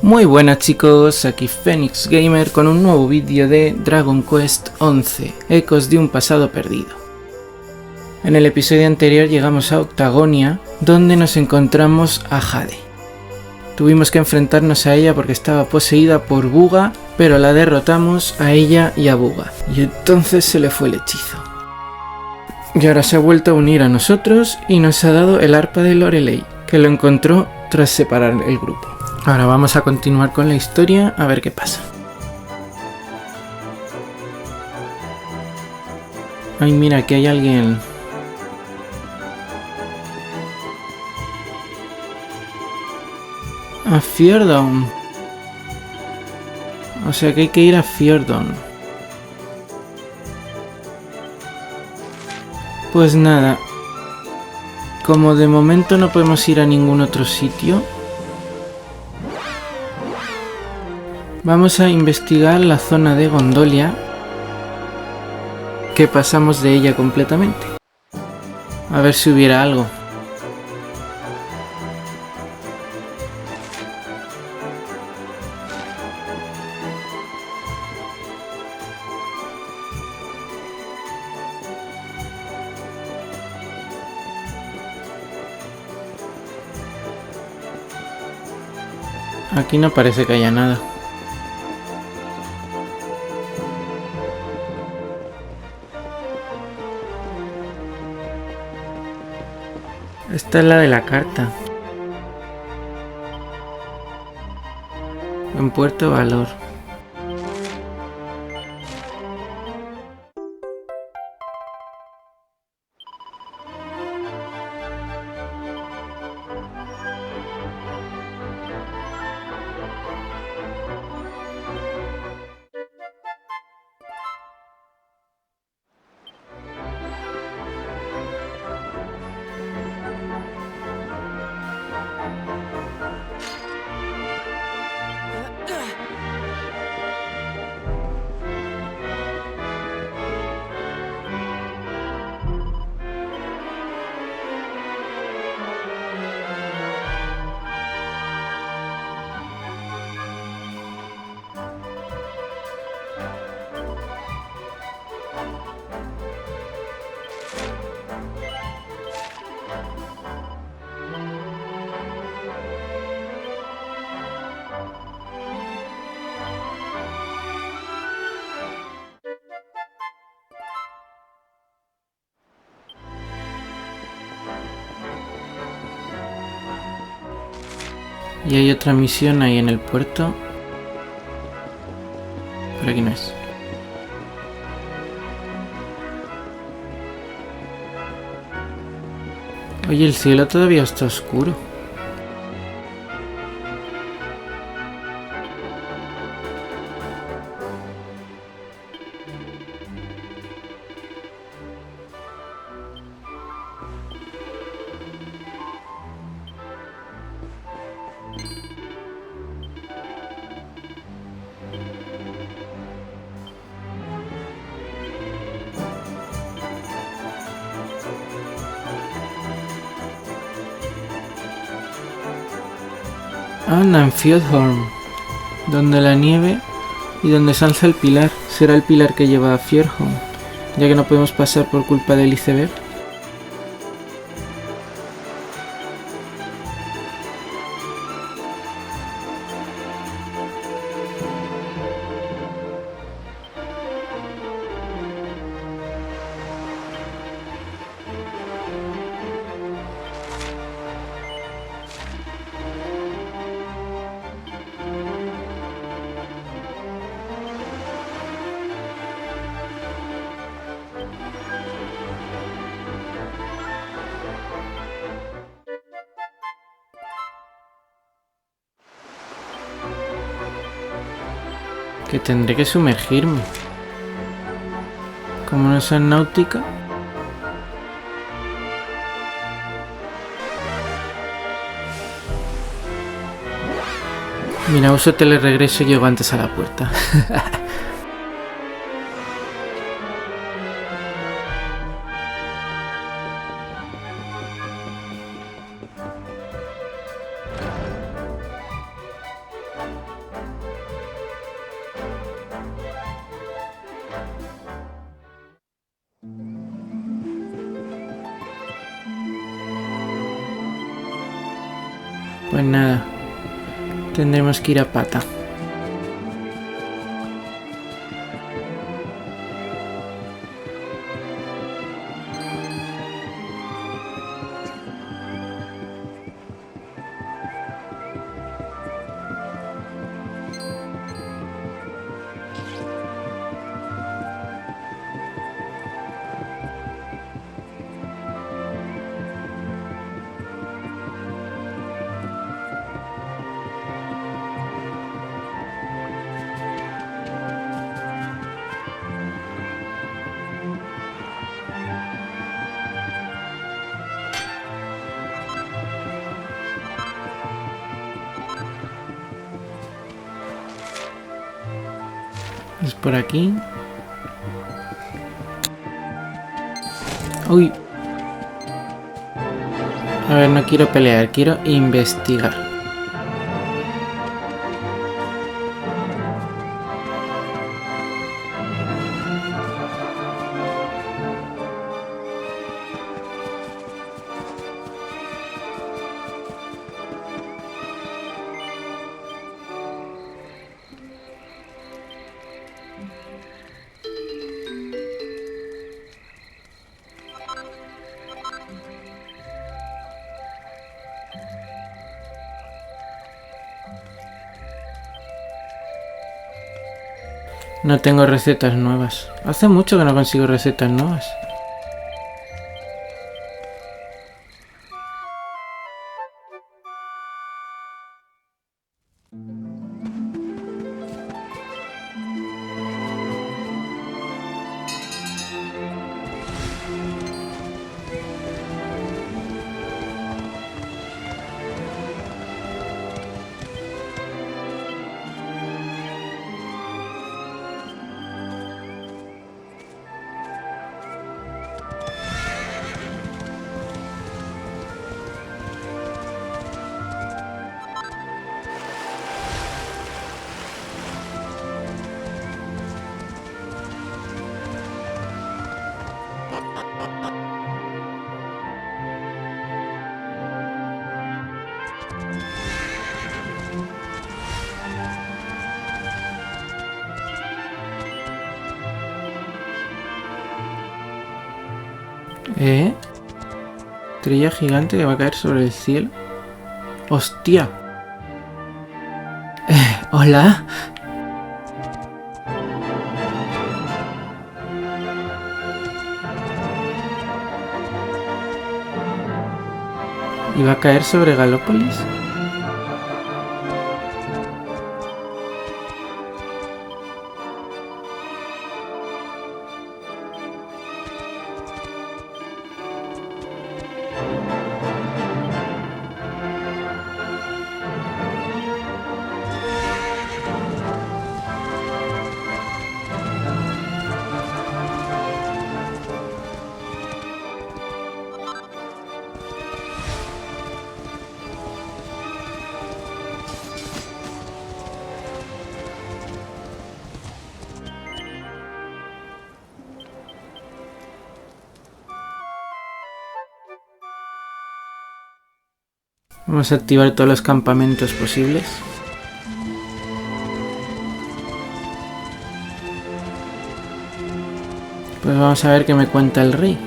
Muy buenas chicos, aquí Phoenix Gamer con un nuevo vídeo de Dragon Quest XI, Ecos de un pasado perdido. En el episodio anterior llegamos a Octagonia, donde nos encontramos a Jade. Tuvimos que enfrentarnos a ella porque estaba poseída por Buga, pero la derrotamos a ella y a Buga, y entonces se le fue el hechizo. Y ahora se ha vuelto a unir a nosotros y nos ha dado el arpa de Lorelei, que lo encontró tras separar el grupo. Ahora vamos a continuar con la historia a ver qué pasa. Ay, mira, aquí hay alguien. A Fjordon. O sea que hay que ir a Fjordon. Pues nada. Como de momento no podemos ir a ningún otro sitio, vamos a investigar la zona de Gondolia, que pasamos de ella completamente. A ver si hubiera algo. Aquí no parece que haya nada. Esta es la de la carta. En Puerto Valor. Y hay otra misión ahí en el puerto. Pero aquí no es. Oye, el cielo todavía está oscuro. Anda, en Fjordholm, donde la nieve y donde se alza el pilar. Será el pilar que lleva a Fjordholm, ya que no podemos pasar por culpa del iceberg. Que tendré que sumergirme. Como no sea náutica. Mira, uso teleregreso y llego antes a la puerta. Pues nada, tendremos que ir a pata. Es por aquí. Uy. A ver, no quiero pelear, quiero investigar. No tengo recetas nuevas. Hace mucho que no consigo recetas nuevas. Estrella gigante que va a caer sobre el cielo. ¡Hostia! ¿Hola? ¿Y va a caer sobre Galópolis? Vamos a activar todos los campamentos posibles. Pues vamos a ver qué me cuenta el rey.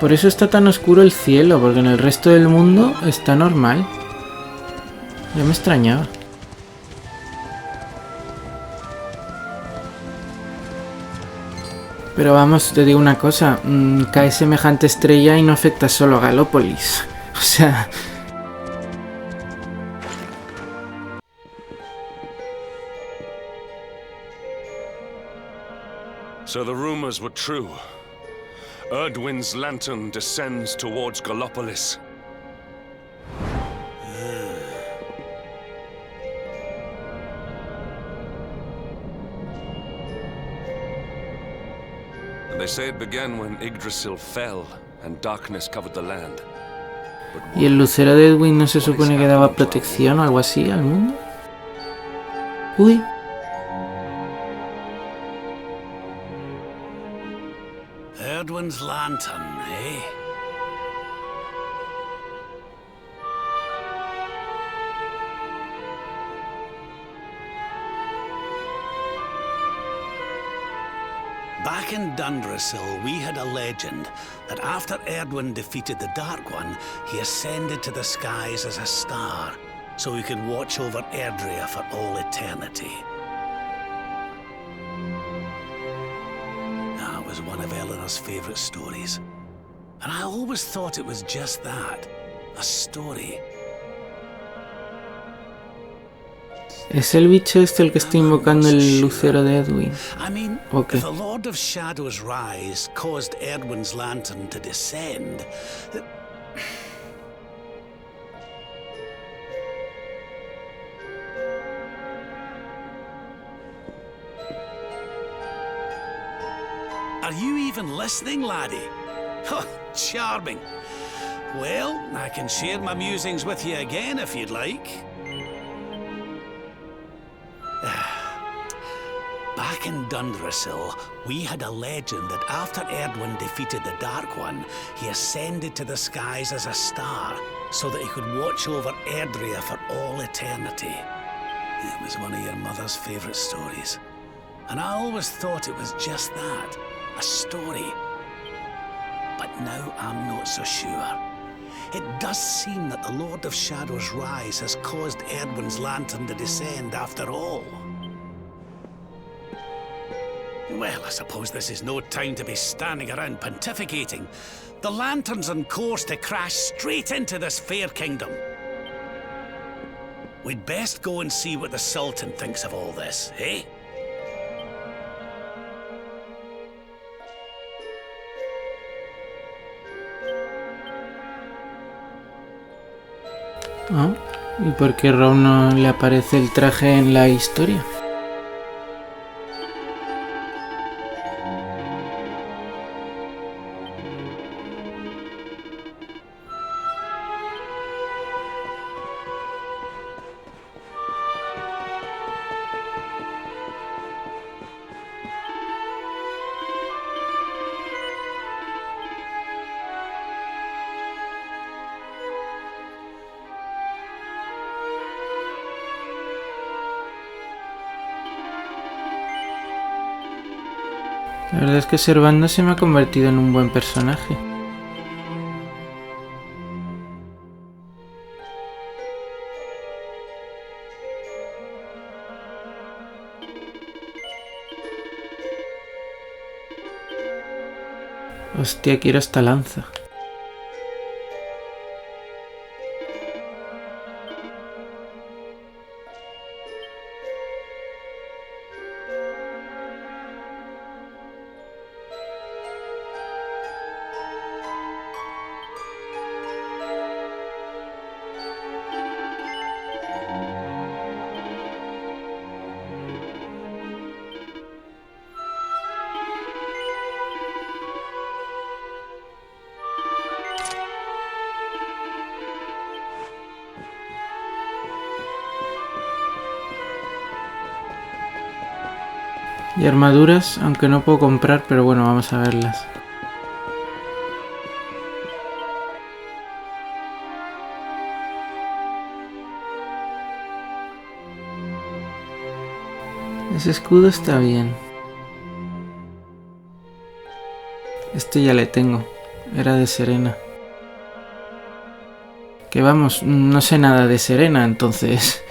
Por eso está tan oscuro el cielo, porque en el resto del mundo está normal. Ya me extrañaba. Pero vamos, te digo una cosa, cae semejante estrella y no afecta solo a Galópolis. O sea... So the rumors were true. Edwin's lantern descends towards Galópolis. They say it began when Yggdrasil fell and darkness covered the land. ¿Y el Lucero de Edwin no se supone que daba protección o algo así al mundo? Uy. Edwin's lantern, eh? Back in Yggdrasil, we had a legend that after Edwin defeated the Dark One, he ascended to the skies as a star, so he could watch over Erdrea for all eternity. That was one of Eleanor's favorite stories. And I always thought it was just that, a story. ¿Es el bicho este el que está invocando el Lucero de Edwin? I mean, Okay. if the Lord of Shadow's rise caused Edwin's lantern to descend, Are you even listening, laddie? Oh, charming. Well, I can share my musings with you again if you'd like. Back in Yggdrasil, we had a legend that after Edwin defeated the Dark One, he ascended to the skies as a star, so that he could watch over Erdrea for all eternity. It was one of your mother's favorite stories. And I always thought it was just that, a story. But now I'm not so sure. It does seem that the Lord of Shadow's rise has caused Edwin's lantern to descend after all. Well, I suppose this is no time to be standing around pontificating. The lantern's on course to crash straight into this fair kingdom. We'd best go and see what the Sultan thinks of all this, eh? Ah, ¿y por qué Ron no le aparece el traje en la historia? La verdad es que Servando se me ha convertido en un buen personaje. Hostia, quiero esta lanza. Y armaduras, aunque no puedo comprar, pero bueno, vamos a verlas. Ese escudo está bien. Este ya le tengo. Era de Serena. Que vamos, no sé nada de Serena, entonces...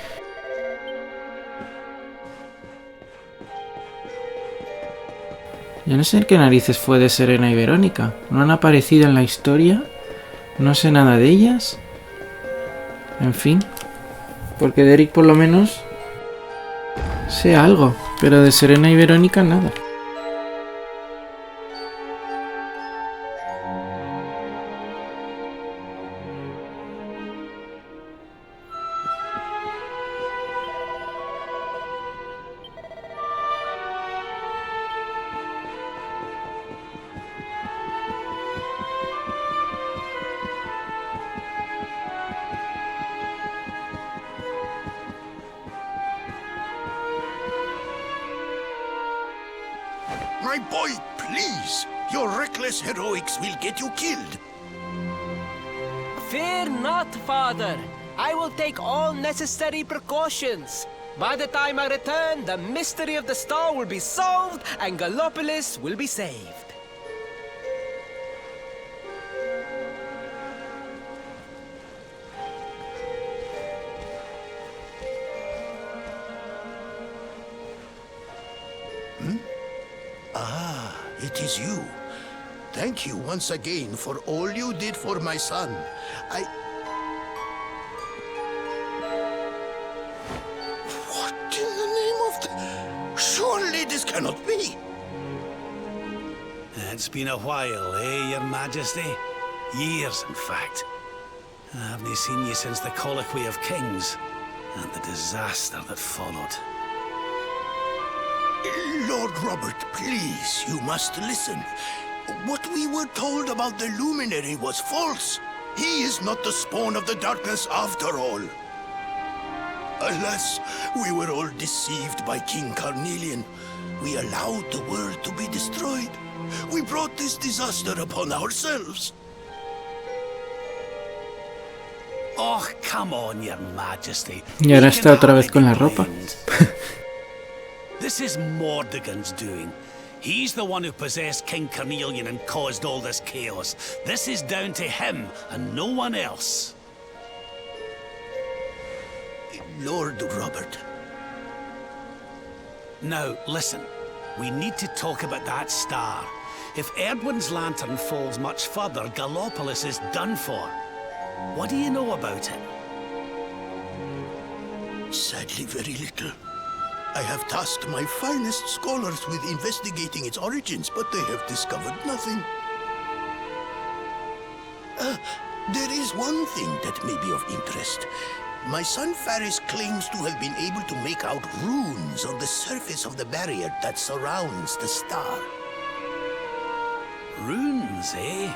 Yo no sé qué narices fue de Serena y Verónica. No han aparecido en la historia. No sé nada de ellas. En fin. Porque de Eric por lo menos sé algo. Pero de Serena y Verónica nada. My boy, please! Your reckless heroics will get you killed. Fear not, father. I will take all necessary precautions. By the time I return, the mystery of the star will be solved and Galópolis will be saved. It is you. Thank you once again for all you did for my son. What in the name of the... Surely this cannot be. It's been a while, eh, Your Majesty? Years, in fact. I haven't seen you since the Colloquy of Kings and the disaster that followed. Lord Robert, please, you must listen. What we were told about the luminary was false. He is not the spawn of the darkness after all. Alas, we were all deceived by King Carnelian. We allowed the world to be destroyed. We brought this disaster upon ourselves. Oh, come on, Your Majesty. Y ahora está otra vez con la ropa. This is Mórdregon's doing. He's the one who possessed King Carnelian and caused all this chaos. This is down to him and no one else. Lord Robert. Now, listen. We need to talk about that star. If Edwin's lantern falls much further, Galópolis is done for. What do you know about it? Sadly, very little. I have tasked my finest scholars with investigating its origins, but they have discovered nothing. There is one thing that may be of interest. My son Faris claims to have been able to make out runes on the surface of the barrier that surrounds the star. Runes, eh?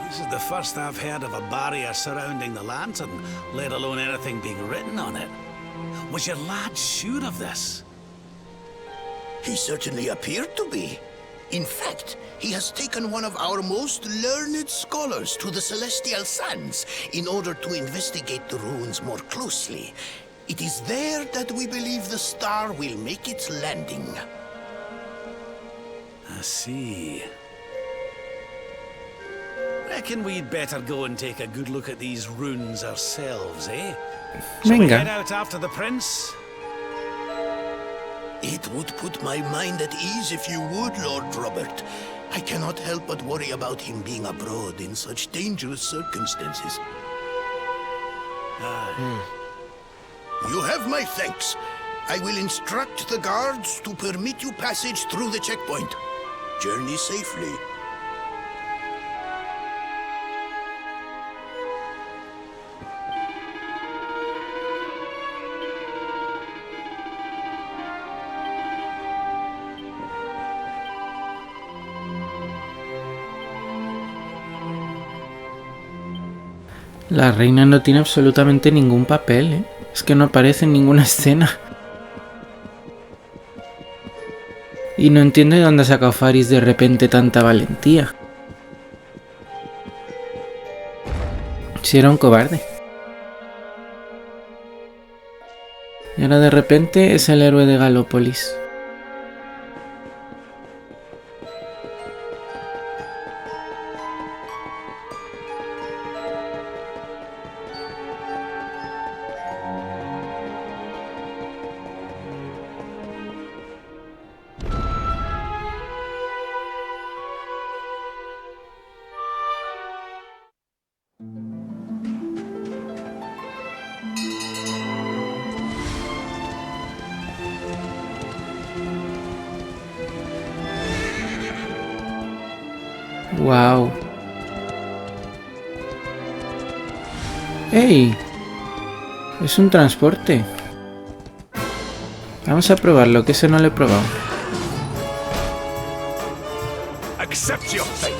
This is the first I've heard of a barrier surrounding the lantern, let alone anything being written on it. Was your lad sure of this? He certainly appeared to be. In fact, he has taken one of our most learned scholars to the Celestial Sands in order to investigate the runes more closely. It is there that we believe the star will make its landing. I see. Reckon we'd better go and take a good look at these runes ourselves, eh? Shall we head out after the prince? It would put my mind at ease if you would, Lord Robert. I cannot help but worry about him being abroad in such dangerous circumstances. You have my thanks. I will instruct the guards to permit you passage through the checkpoint. Journey safely. La reina no tiene absolutamente ningún papel, ¿eh? Es que no aparece en ninguna escena. Y no entiendo de dónde ha sacado Faris de repente tanta valentía. Si era un cobarde. Y ahora de repente es el héroe de Galópolis. Wow. ¡Ey! Es un transporte. Vamos a probarlo, que ese no lo he probado. Accept your fate.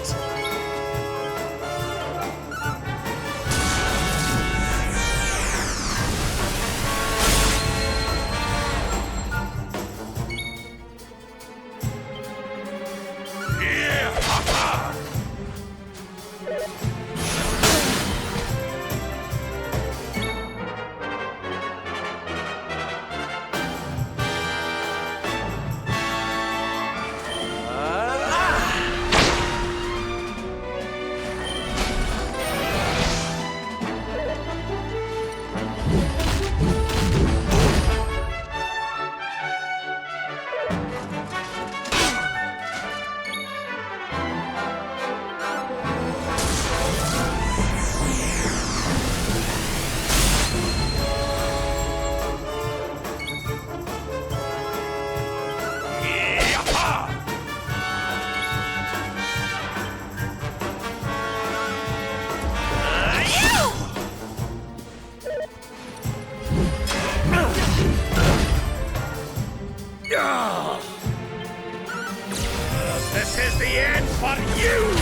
This is the end for you!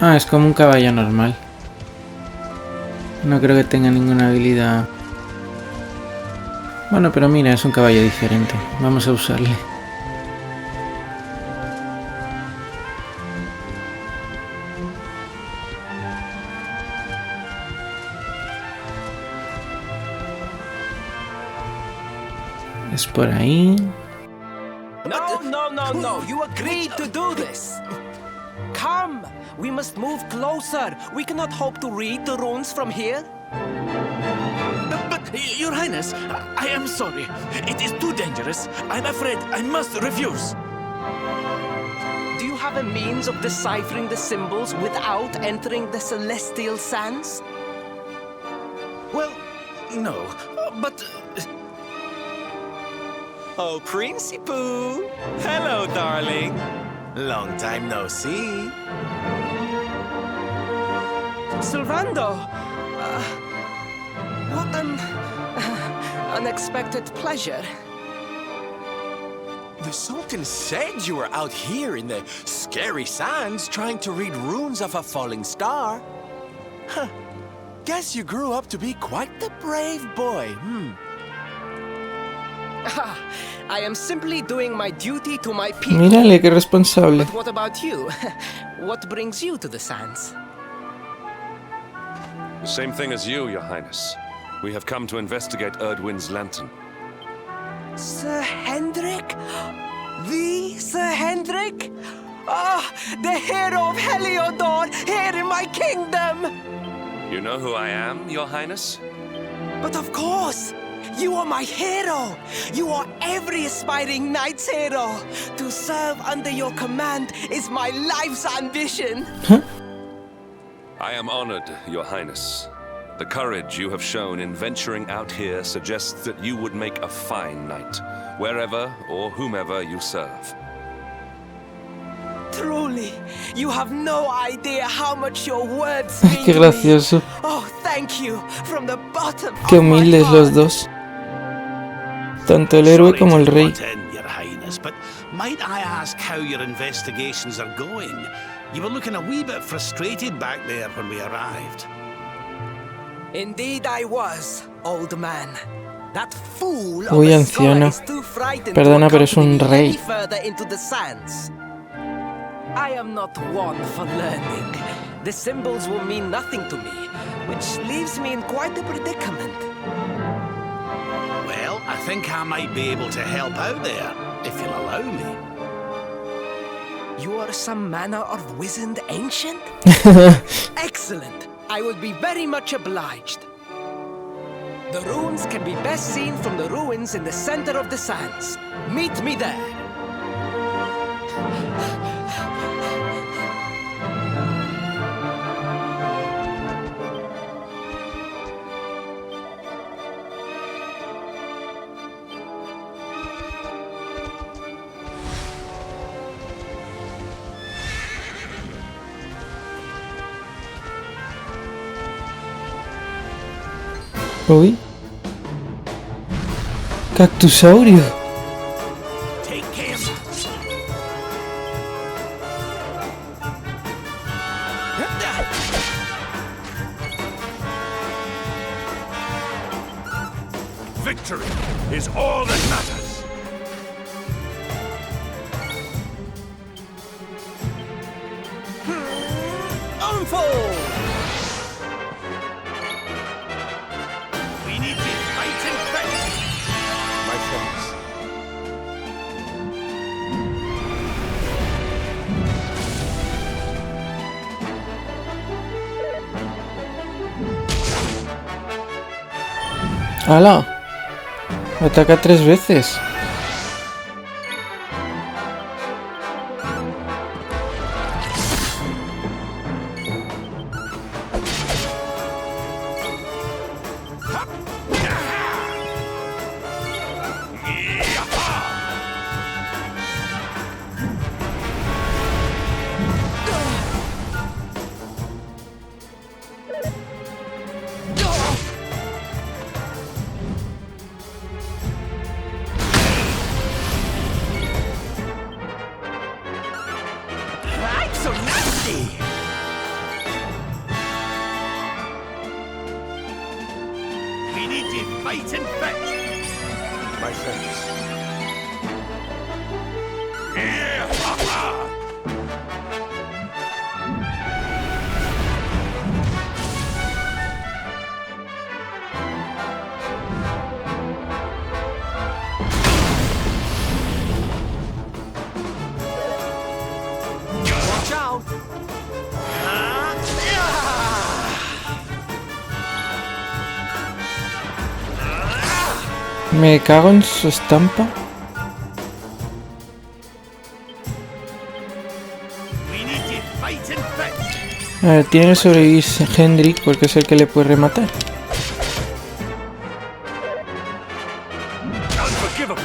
Ah, es como un caballo normal. No creo que tenga ninguna habilidad. Bueno, pero mira, es un caballo diferente. Vamos a usarle. Es por ahí. No. You agreed to do this. Come. We must move closer. We cannot hope to read the runes from here. But, Your Highness, I am sorry. It is too dangerous. I'm afraid I must refuse. Do you have a means of deciphering the symbols without entering the celestial sands? Well, no, but... Oh, Principoo! Hello, darling. Long time no see. Silvando! What an unexpected pleasure. The Sultan said you were out here in the scary sands trying to read runes of a falling star. Huh. Guess you grew up to be quite the brave boy, I am simply doing my duty to my people. Mírale, qué responsable. But what about you? What brings you to the sands? The same thing as you, Your Highness. We have come to investigate Erdwin's lantern. Sir Hendrik? The Sir Hendrik? Ah, the hero of Heliodor, here in my kingdom! You know who I am, Your Highness? But of course! You are my hero! You are every aspiring knight's hero! To serve under your command is my life's ambition! I am honored, Your Highness. The courage you have shown in venturing out here suggests that you would make a fine knight, wherever or whomever you serve. Truly, you have no idea how much your words mean Qué gracioso. to me. Oh, thank you from the bottom Qué of my humildes heart. los dos. Tanto el héroe como el rey. Sorry to butt in, Your Highness, but might I ask how your investigations are going? You were looking a wee bit frustrated back there when we arrived. Indeed I was, old man. That fool of Uy, a scholar anciano. is too frightened Perdona, to pero es un accompany me any rey. further into the sands. I am not one for learning. The symbols will mean nothing to me, which leaves me in quite a predicament. Well, I think I might be able to help out there, if you'll allow me. You are some manner of wizened ancient? Excellent! I will be very much obliged. The runes can be best seen from the ruins in the center of the sands. Meet me there. Uy. Cactusaurio. Take care. Victory is all that matters. Unfold! We need to be fighting fit. My friends, ¡Hala! Ataca 3 veces. We need to fight and fetch. My friends. Yeah! Ha ha! Watch out! Me cago en su estampa. We need to fight and fetch. A ver, tiene que sobrevivir Hendrik porque es el que le puede rematar. Unforgivable.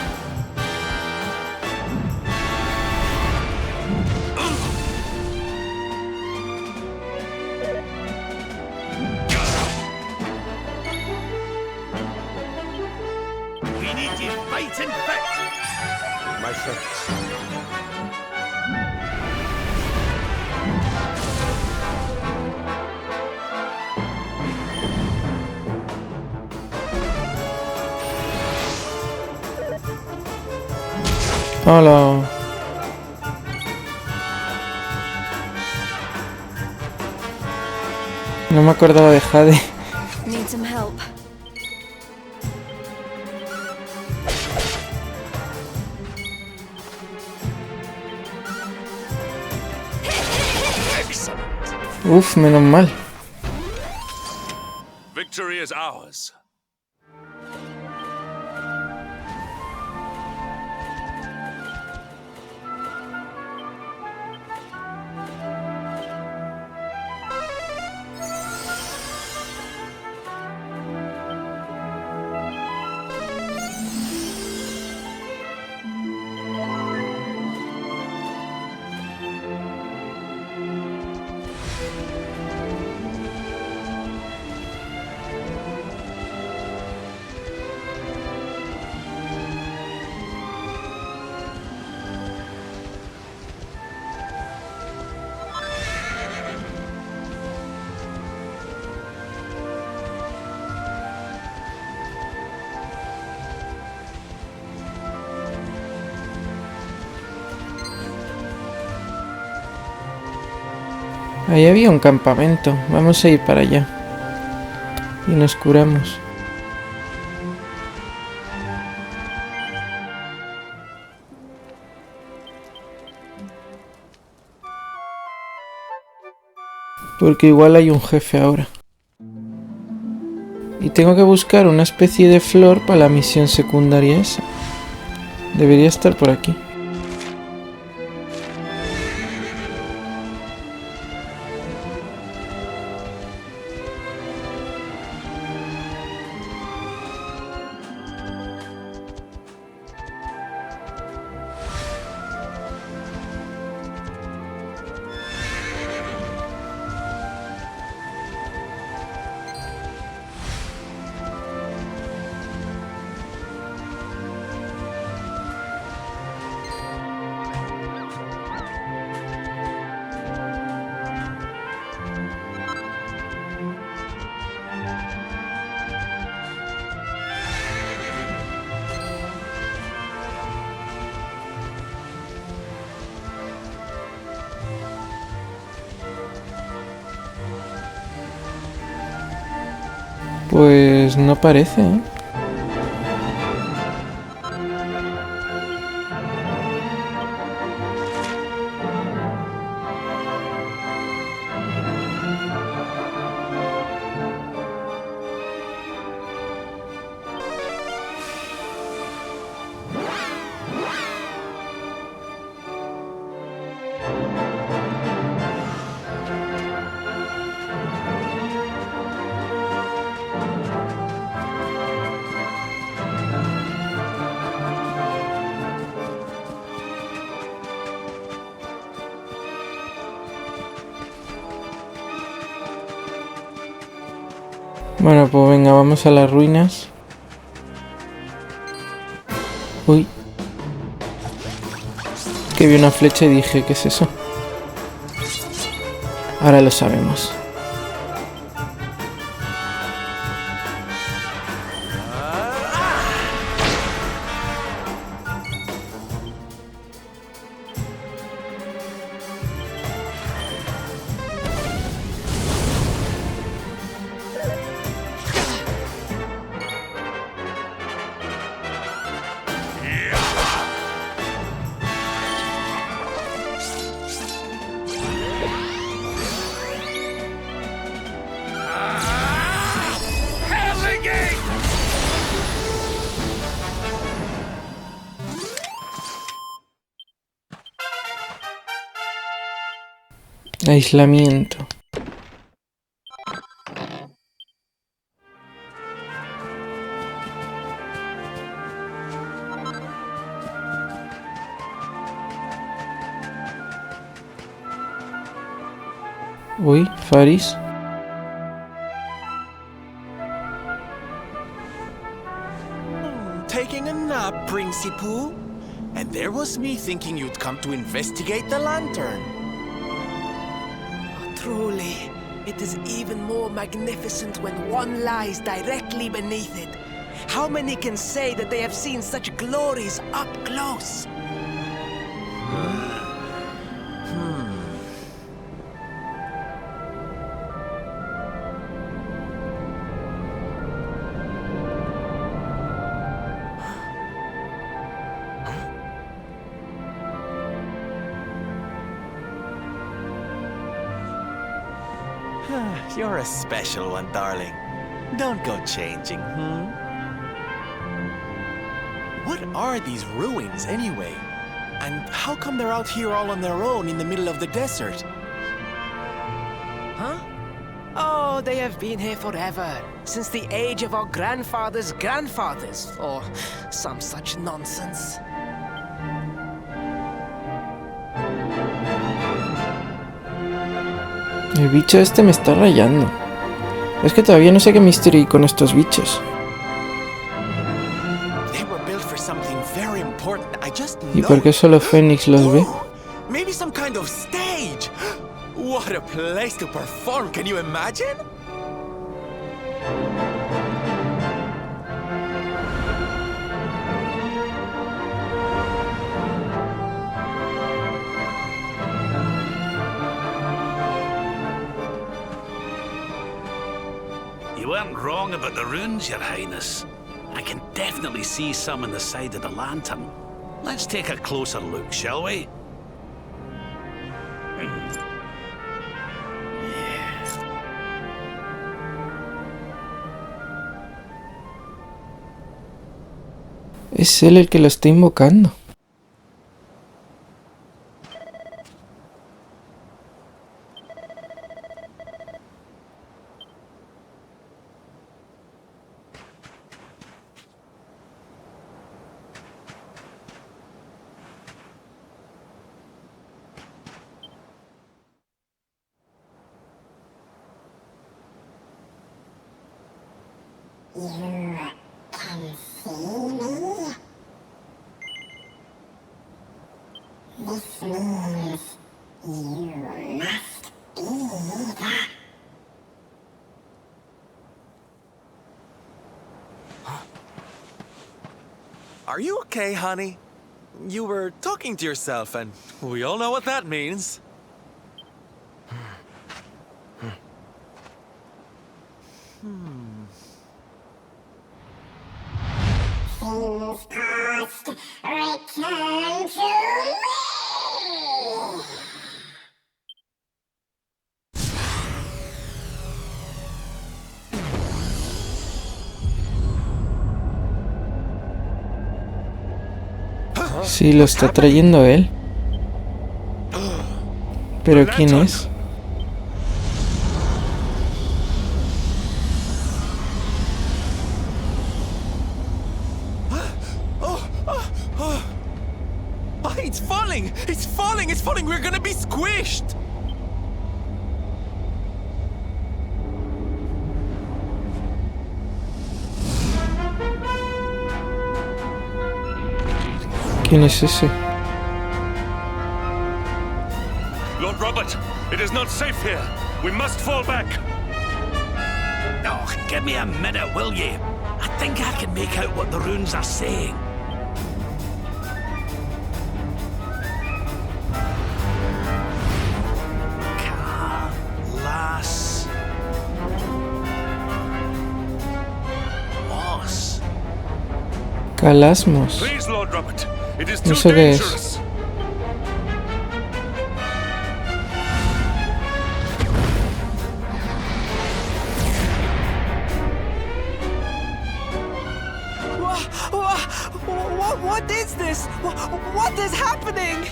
We need to fight and fetch. My friends. Hola. No me acordaba de Jade. Need some help. Uf, menos mal. Victory is ours. Ahí había un campamento. Vamos a ir para allá. Y nos curamos. Porque igual hay un jefe ahora. Y tengo que buscar una especie de flor para la misión secundaria esa. Debería estar por aquí. Pues no parece, ¿eh? Bueno, pues venga, vamos a las ruinas. Uy. Que vi una flecha y dije, ¿qué es eso? Ahora lo sabemos. Aislamiento. Uy, Faris. Taking a nap, Principal? And there was me thinking you'd come to investigate the lantern. Truly, it is even more magnificent when one lies directly beneath it. How many can say that they have seen such glories up close? You're a special one, darling. Don't go changing, What are these ruins, anyway? And how come they're out here all on their own in the middle of the desert? Huh? Oh, they have been here forever. Since the age of our grandfathers' grandfathers. Or some such nonsense. El bicho este me está rayando. Es que todavía no sé qué misterio hay con estos bichos. ¿Y por qué solo Fénix los ve? Maybe some kind of stage. What a place to perform, can you imagine? You weren't wrong about the runes, Your Highness. I can definitely see some on the side of the lantern. Let's take a closer look, shall we? Es él el que lo está invocando. Are you okay, honey? You were talking to yourself, and we all know what that means. Things past, return to me! Sí, lo está trayendo él. ¿Pero quién es? It's falling! It's falling! It's falling! We're gonna be squished! ¿Quién es ese? Lord Robert, it is not safe here. We must fall back. Oh, give me a minute, will ye? I think I can make out what the runes are saying. Khalasmos. Please, Lord Robert, it is too ¿Eso qué es? dangerous. What is this? What is happening?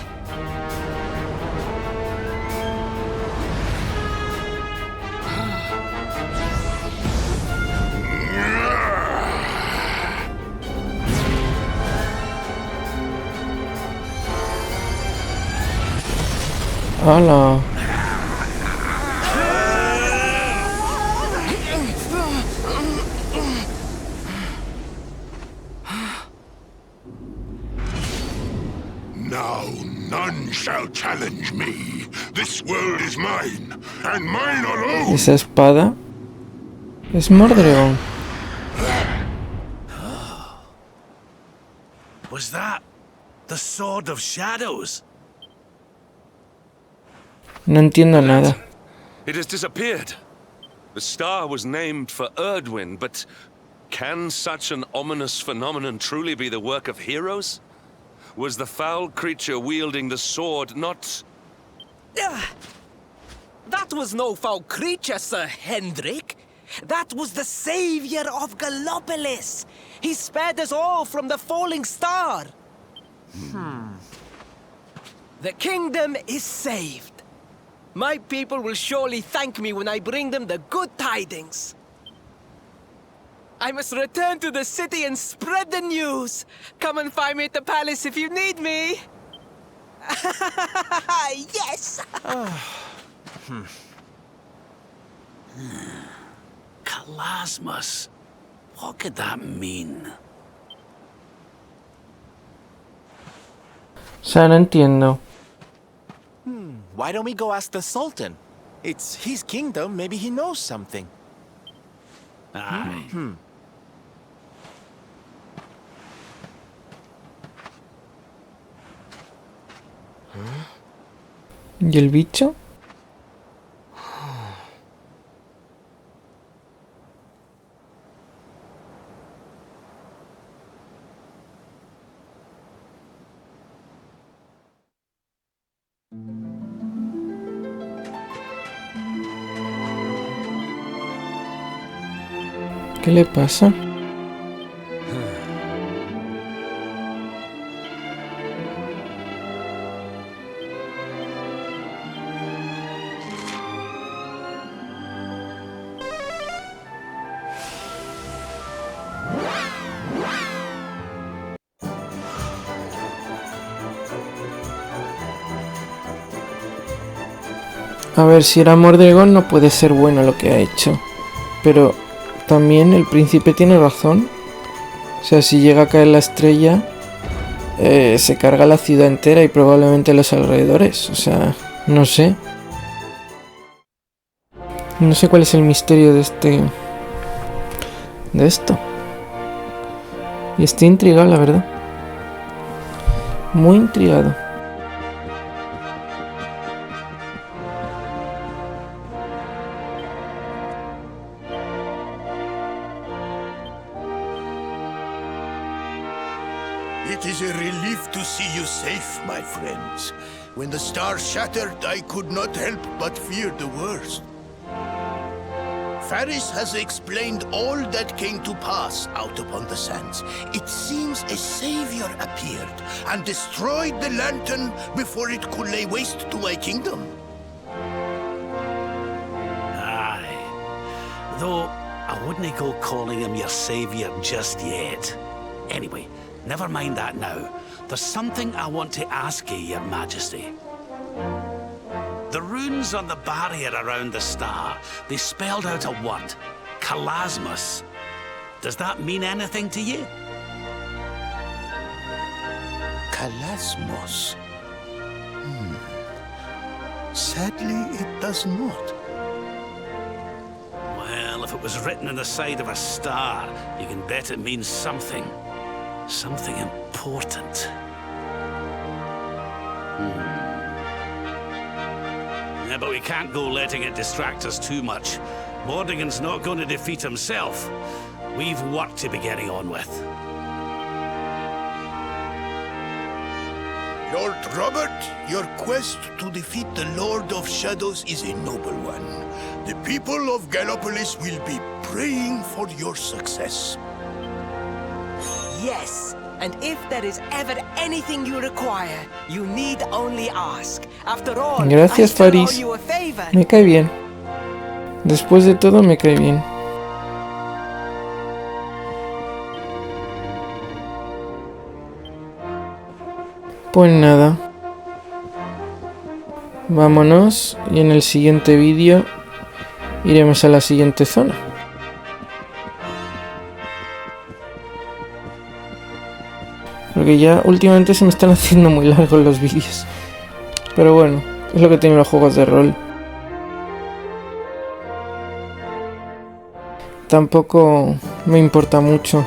¡Hala! Now none shall challenge me. This world is mine, and mine alone. Esa espada es Mórdregon. Was that the Sword of Shadows? No entiendo nada. It has disappeared. The star was named for Edwin, but can such an ominous phenomenon truly be the work of heroes? Was the foul creature wielding the sword not... That was no foul creature, Sir Hendrik. That was the savior of Galópolis. He spared us all from the falling star. The kingdom is saved. My people will surely thank me when I bring them the good tidings. I must return to the city and spread the news. Come and find me at the palace if you need me. Yes! Khalasmos. What could that mean? O sea, no entiendo. Why don't we go ask the Sultan? It's his kingdom, maybe he knows something. Aye. ¿Y el bicho? ¿Qué le pasa? A ver, si era Mórdregon no puede ser bueno lo que ha hecho. Pero también el príncipe tiene razón. O sea, si llega a caer la estrella, se carga la ciudad entera y probablemente los alrededores. O sea, no sé. No sé cuál es el misterio de esto. Y estoy intrigado, la verdad. Muy intrigado. It is a relief to see you safe, my friends. When the star shattered, I could not help but fear the worst. Faris has explained all that came to pass out upon the sands. It seems a savior appeared and destroyed the lantern before it could lay waste to my kingdom. Aye. Though, I wouldn't go calling him your savior just yet. Anyway, never mind that now. There's something I want to ask you, Your Majesty. The runes on the barrier around the star, they spelled out a word. Khalasmos. Does that mean anything to you? Khalasmos. Sadly, it does not. Well, if it was written on the side of a star, you can bet it means something. Something important. Yeah, but we can't go letting it distract us too much. Mórdregon's not going to defeat himself. We've work to be getting on with. Lord Robert, your quest to defeat the Lord of Shadows is a noble one. The people of Galópolis will be praying for your success. Yes, and if there is ever anything you require, you need only ask. After all, Gracias, I still owe Faris. you a favor. Me cae bien. Después de todo, me cae bien. Pues nada. vámonos y en el siguiente vídeo iremos a la siguiente zona. Porque ya últimamente se me están haciendo muy largos los vídeos. Pero bueno, es lo que tienen los juegos de rol. Tampoco me importa mucho.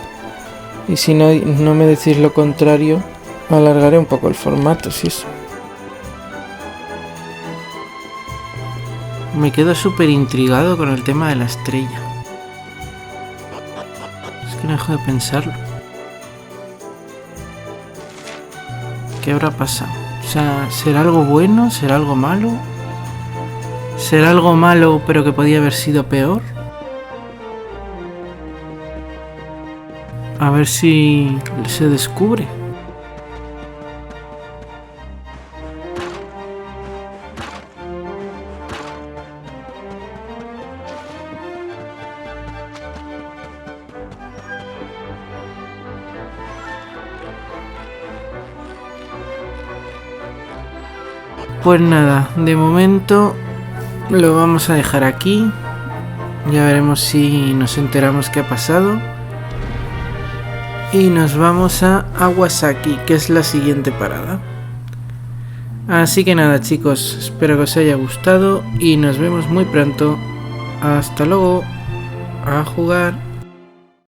Y si no me decís lo contrario, alargaré un poco el formato, si eso. Me quedo súper intrigado con el tema de la estrella. Es que no dejo de pensarlo. ¿Qué habrá pasado? O sea, ¿será algo bueno? ¿Será algo malo? ¿Será algo malo pero que podía haber sido peor? A ver si se descubre. Pues nada, de momento lo vamos a dejar aquí. Ya veremos si nos enteramos qué ha pasado. Y nos vamos a Awasaki, que es la siguiente parada. Así que nada, chicos, espero que os haya gustado y nos vemos muy pronto. Hasta luego. A jugar.